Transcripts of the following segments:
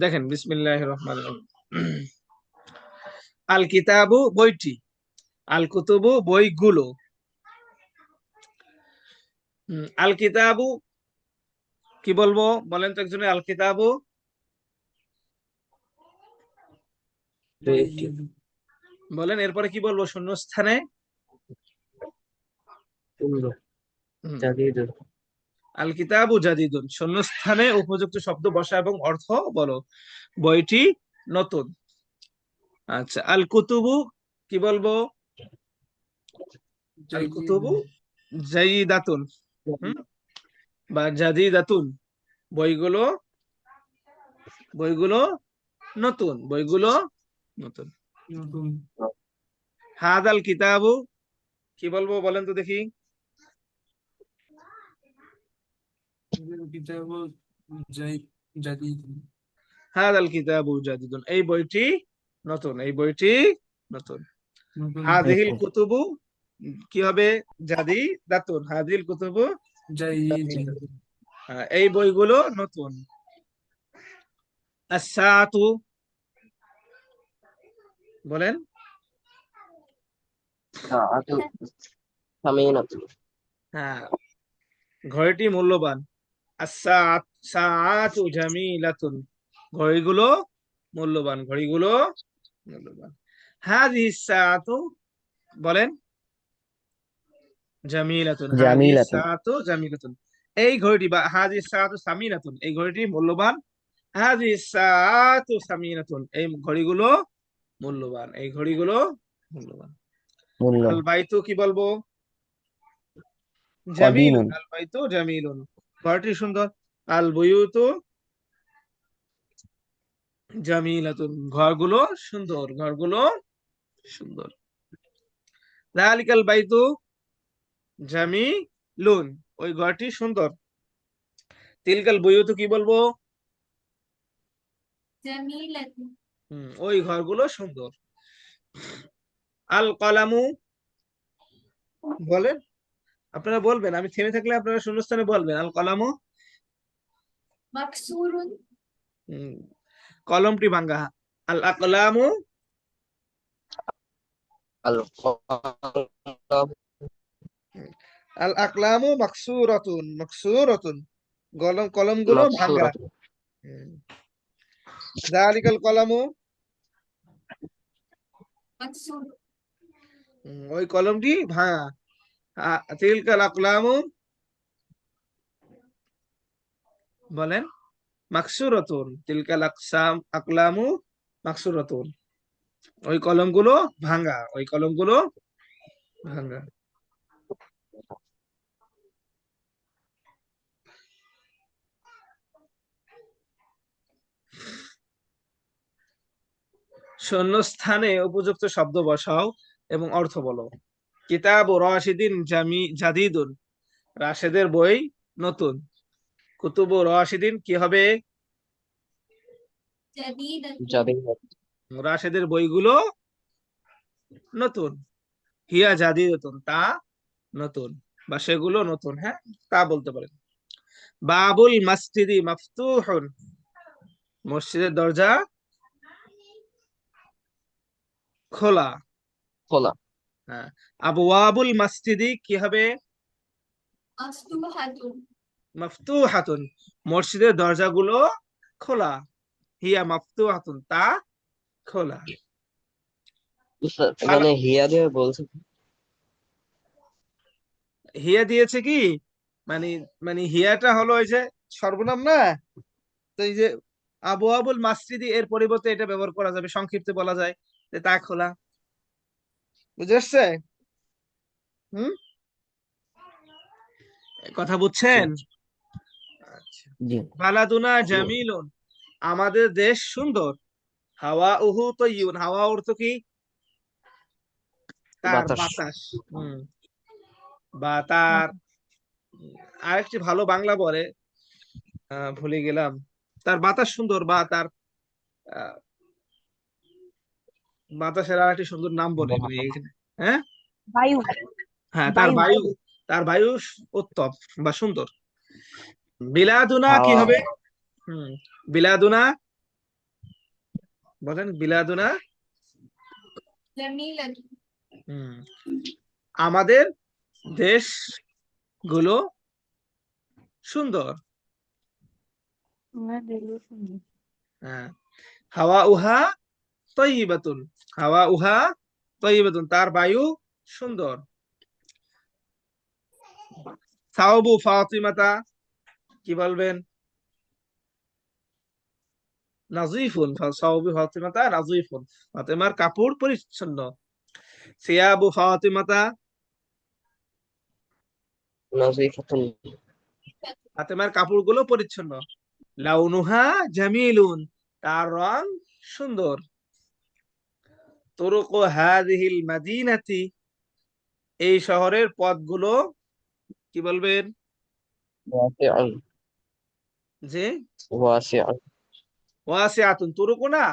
দেখেন, বিসমিল্লাহির রহমানির রহিম। আল কিতাবু বইটি, আল কুতুবু বইগুলো। আল কিতাবু কি বলবো বলেন তো একজনে? আল কিতাবু বইটি। বলেন, এরপরে কি বলবো শূন্যস্থানে? সুন্দর। হুম, জাদিদুন। আল কিতাবু জাদিদুন, শূন্যস্থানে উপযুক্ত শব্দ বসা এবং অর্থ বলো। বইটি নতুন। আচ্ছা, আল কুতুবু কি বলবো? আল কুতুবু জাইদাতুন, হুম, বা জাদিদাতুন, বইগুলো, বইগুলো নতুন, বইগুলো নতুন। নতুন। হাদাল কিতাবু কি বলবো বলেন তো দেখি? কিতাব জাদিদ। হাদাল কিতাবু জাদিদুন, এই বইটি নতুন, এই বইটি নতুন। নতুন। হাদিহিল কুতুবু কি হবে? জাদিদাতুন, হাদিহিল কুতুবু জাদিদ। জাদিদাতুন। এই বইগুলো নতুন। আস-সাআতু বলেন। সাআতু সামিনাতুন। হ্যাঁ, ঘড়িটি মূল্যবান। আস-সাআত সাআতু জামিলাতুন, ঘড়িগুলো মূল্যবান, ঘড়িগুলো মূল্যবান। হাদিহিস সাআতু বলেন। জামিলাতুন, হাদিহিস জামিলাতুন। সাআতু জামিলাতুন, এই ঘড়িটি, বা হাদিহিস সাআতু সামিনাতুন, এই ঘড়িটি মূল্যবান। হাদিহিস সাআতু সামিনাতুন, এই ঘড়িগুলো মূল্যবান, এই ঘড়িগুলো মূল্যবান। মূল্য। আল বাইতু কি বলবো? জামিলুন, কদিমুন। আল বাইতু জামিলুন, ঘরটি সুন্দর। আল বুয়ুতু জামিলাতুন, ঘরগুলো সুন্দর, ঘরগুলো সুন্দর। যালিকাল বাইতু জামিলুন, ওই ঘরটি সুন্দর। তিলকাল বুয়ুতু কি বলবো? জামিলাতুন। ওই ঘরগুলো সুন্দর। আল কলামু বলেন, আপনারা বলবেন, আমি থেমে থাকলে আপনারা শূন্যস্থানে বলবেন। আল কলামু, মাকসুরুন। উম, কলমটি ভাঙ্গা। আল আকলামু, আল কলাম আল আকলামু মাকসুরাতুন, মাকসুরাতুন, কলমগুলো ভাঙ্গা। মাকসুরাতুন। হুম। যালিকাল কলামু, মাকসুর। ওই কলমটি ভাঙা। তিলকাল আকলামু বলেন। মাকসুরাতুন, তিলকাল আকলামু মাকসুরাতুন, ওই কলমগুলো ভাঙা, ওই কলমগুলো ভাঙা। শূন্যস্থানে উপযুক্ত শব্দ বসাও এবং অর্থ বলো। কিতাব ও রাশিদিন জাদিদুন, রাশেদের বই নতুন। কুতুব ও রাশিদিন কি হবে? জাদিদাতুন। জাদিদ। রাশেদের বইগুলো নতুন। হিয়া জাদিদাতুন, তা নতুন, বা সেগুলো নতুন, হ্যাঁ, তা বলতে পারেন। বাবুল মসজিদি মাফতুহুন, মসজিদের দরজা খোলা। খোলা। হ্যাঁ, আবওয়াবুল মসজিদি কি হবে? মাফতুহাতুন। মাফতুহাতুন, মসজিদের দরজাগুলো খোলা। হিয়া মাফতুহাতুন, তা খোলা। উস্তাদ, আল এখানে হিয়া দিয়ে বলছে। হিয়া দিয়েছে কি, মানে, মানে হিয়াটা হলো ওই যে সর্বনাম না, তো এই যে আবওয়াবুল মসজিদি এর পরিবর্তে এটা ব্যবহার করা যাবে, সংক্ষিপ্তে বলা যায় যে তা খোলা। বুঝে আসছে? হুম, কথা জি। বুঝছেন? আচ্ছা। জি। বালাদুনা জামিলুন, আমাদের দেশ সুন্দর। হাওয়া উহু তৈয়ুন, হাওয়া অর্থ কি? তার বাতাস। বাতাস। হুম, বা তার আরেকটি ভালো বাংলা বলে, ভুলে গেলাম। তার বাতাস সুন্দর, বা তার আহ, বাতাসের আর একটি সুন্দর নাম বলে এগুলি এখানে। হ্যাঁ, বায়ু। হ্যাঁ, বায়ু। তার বায়ু উত্তম বা সুন্দর। বিলাদুনা কি হাওয়া। হবে? বিলাদুনা বলেন, বিলাদুনা। جميلة হুম আমাদের দেশ গুলো সুন্দর। হ্যাঁ, হাওয়া উহা তৈবাতুন, হাওয়া উহা তৈবাতুন, তার বায়ু সুন্দর। সাওবু ফাতিমাতা কি বলবেন? নাজিফুন, সাওবু ফাতিমাতা নাজিফুন, ফাতেমার কাপড় পরিচ্ছন্ন। সিয়াবু ফাতিমাতা, নাজিফাতুন। ফাতেমার কাপড়গুলো পরিচ্ছন্ন। লাউনুহা জামিলুন, তার রং সুন্দর। তুরুকু হাযিহিল মাদিনাতি, এই শহরের পথগুলো কি বলবেন? ওয়াসিআন। যে ওয়াসিআন। ওয়াসিআতুন, তুরুকু না,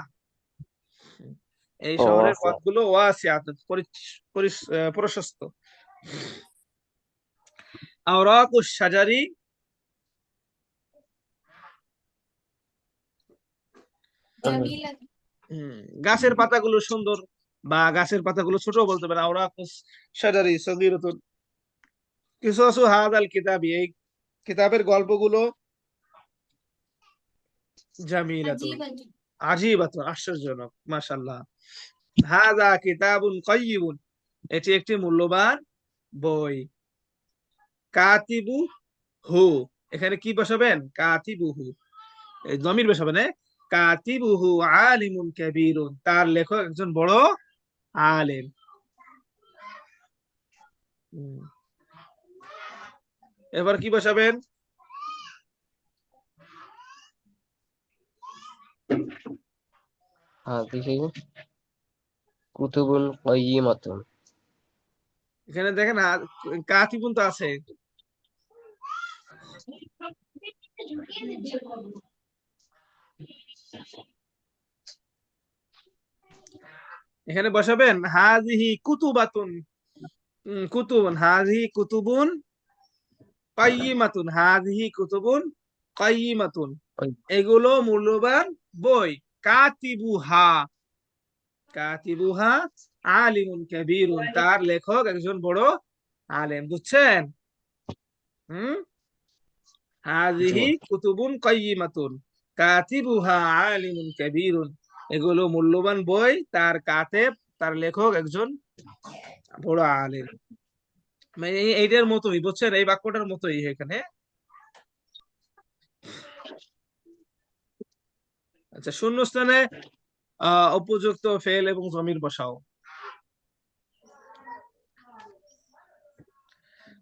এই ও শহরের ওয়াসিআন। পথগুলো ওয়াসিআতুন, প্রশস্ত। আওরাকুশ শাজারি, جميلة গাছের পাতাগুলো সুন্দর, বা গাছের পাতাগুলো ছোট বলতে পারেন। আওরাকুশ শাজারি সগীরাতুন। কিসাসু হাযাল কিতাবি, এই কিতাবের গল্পগুলো জামিলাতুন, عجيبة আজীবাতুন, আশ্চর্যজনক, মাশাআল্লাহ। হাযা কিতাবুন কাইয়িবুন, এটি একটি মূল্যবান বই। কাতিবু হু, এখানে কি বসাবেন? কাতিবু হু, এই জমির বসাবেন। কাতিবু হু আলিমুন কাবীরুন, তার লেখক একজন বড় আলেম। হুম, এবার কি বসাবেন? হাযিহি কুতুবুন কাইয়্যিমাতুন। এখানে দেখেন কাতিবুন তো আছে, এখানে বসাবেন হাযিহি কুতুবাতুন, কুতুবুন, হাযিহি কুতুবুন কাইয়্যিমাতুন, হাযিহি কুতুবুন কাইয়্যিমাতুন, এগুলো মূল্যবান বই। কাতিবুহা, কাতিবুহা আলিমুন কাবীরুন, তার লেখক একজন বড় আলেম। বুঝছেন? হুম, জি। হাযিহি কুতুবুন কাইয়্যিমাতুন, কাতিবুহা আলিমুন কাবীরুন, এগুলো মূল্যবান বই, তার কাতেব, তার লেখক একজন বড় আলেম। মানে এইটার মতোই, বুঝছেন, এই বাক্যটার মতোই এখানে। আচ্ছা, শূন্যস্থানে উপযুক্ত ফেল এবং জমির বসাও।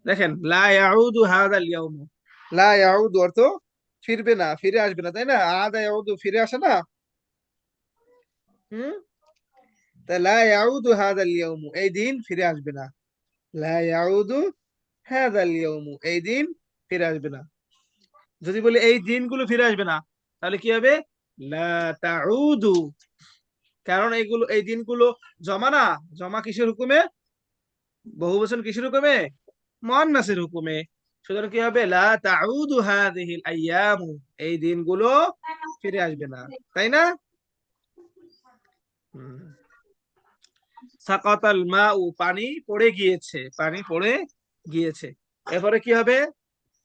দেখেন, লা ইয়াউদু হাযাল ইয়াউম, লা ইয়াউদু অর্থ ফিরবে না, ফিরে আসবে না, তাই না? আদা ইয়াউদু, ফিরে আসে না। হুম, তা লা ইয়াউদু হাযাল ইয়াউম, এই দিন ফিরে আসবে না। লা ইয়াউদু হাযাল ইয়াউম, এই দিন ফিরে আসবে না। যদি বলি এই দিনগুলো ফিরে আসবে না, তাহলে কি হবে? লা তাউদু, কারণ এইগুলো, এই দিনগুলো জমা না, জমা কিসের হুকুমে? বহুবচন কিসের হুকুমে? মুআন্নাসের হুকুমে। সুতরাং কি হবে? লা তাউদু হাযিহিল আইয়ামু, এই দিনগুলো ফিরে আসবে না, তাই না? হুম। সাকাতাল মাউ, পানি পড়ে গিয়েছে, পানি পড়ে গিয়েছে। এরপরে কি হবে?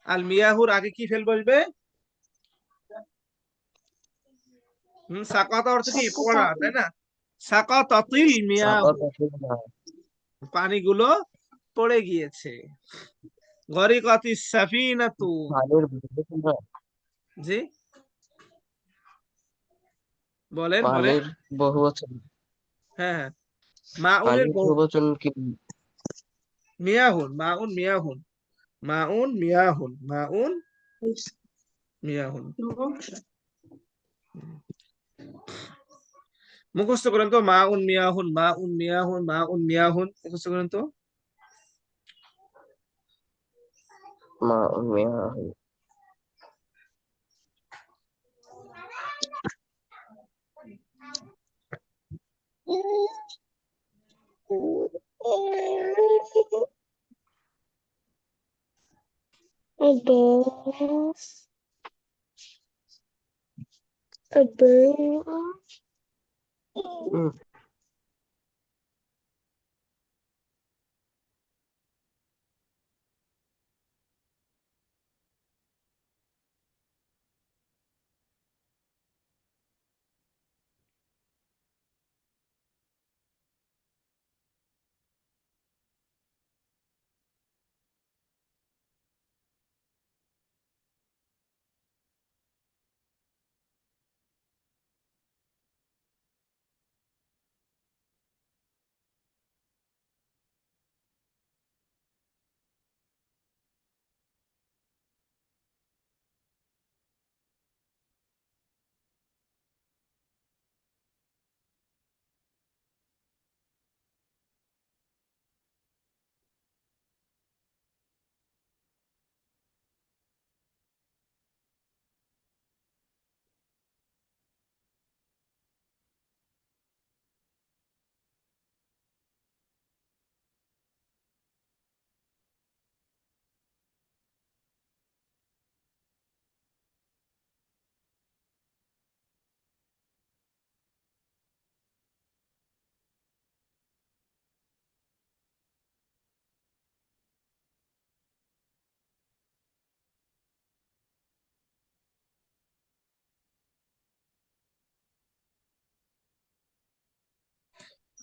আল মিয়াহুর আগে কি ফেল বসবে? সাকাতা অর্থ কি? পড়া, তাই না? সাকাতাতিল মিয়াহু, সাকাতাতুল মা। পানিগুলো পড়ে গিয়েছে। গরিকাতিস সাফিনাতু, পানির বহুবচন হয়। জি বলেন বলেন। পানির বহুবচন। হ্যাঁ, হ্যাঁ, মাউনের পানির বহুবচন কি? মিয়াহুন, মাউন মিয়াহুন, মাউন মিয়াহুন, মাউন মিয়াহুন। মুখস্থ করেন তো, মাউন মিয়াহুন, মাউন মিয়াহুন, মাউন মিয়াহুন, মুখস্থ করেন তো। মা মিয়া। হুম,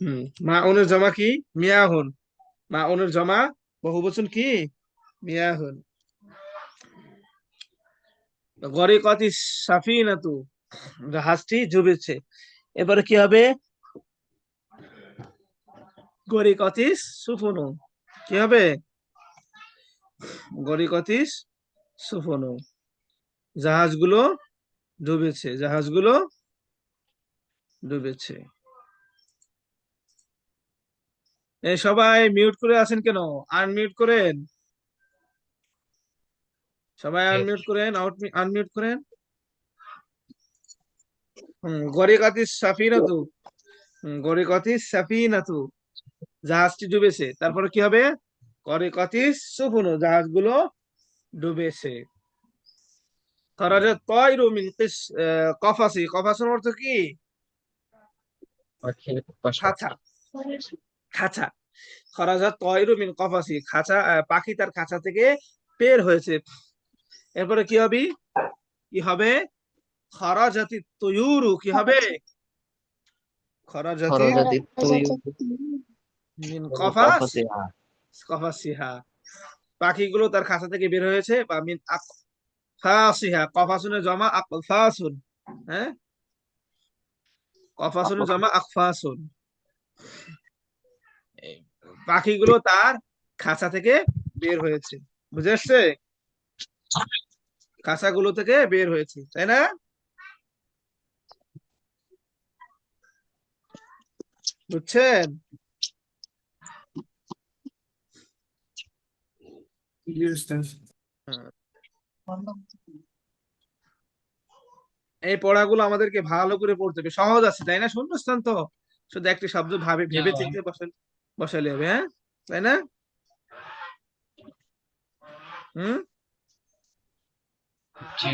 হুম, মাউনের জমা কি? মিয়াহুন। মাউনের জমা বহুবচন কি? মিয়াহুন। গরিকাতি সাফিনাতু, জাহাজটি ডুবেছে। এবারে কি হবে? গরিকাতিস সুফুনু, কি হবে? গরিকাতিস সুফুনু, জাহাজগুলো ডুবেছে, জাহাজগুলো ডুবেছে। এই সবাই মিউট করে আছেন কেন? আনমিউট করেন, সবাই আনমিউট করেন, আনমিউট করেন। গরিকাতিস সাফিনাতু, গরিকাতিস সাফিনাতু, জাহাজটি ডুবেছে। তারপরে কি হবে? গরিকাতিস সুফুনু, জাহাজগুলো ডুবেছে। খরাজাত তায়রু মিন কফাসি, কফাসের অর্থ কি? পাখির বাসা। খাঁচা, খাঁচা। খরাজাত তায়রু মিন কফাসি, খাঁচা, পাখি তার খাঁচা থেকে বের হয়েছে। এরপরে কি হবে? কি হবে? খরাজাতি তুয়ুরু, কি হবে? খরাজাতি খরজাতি মিন কফাস কফাসিহা। কফাসিহা, পাখিগুলো তার খাঁচা থেকে বের হয়েছে। বা মিন আকফাসিহা, কফাসুনের জমা আকফাসুন। হ্যাঁ, কফাসুনের জমা আকফাসুন। এই পাখিগুলো তার খাঁচা থেকে বের হয়েছে। বুঝে আসছে? খাঁচাগুলো থেকে বের হয়েছে, তাই না? বুঝছেন? হুম। এই পড়াগুলো আমাদেরকে ভালো করে পড়তে হবে, সহজ আছে তাই না? শূন্যস্থান তো, শুধু একটি শব্দ ভাবে ভেবে চিন্তে বসালে হবে, হ্যাঁ, তাই না? হুম। জি।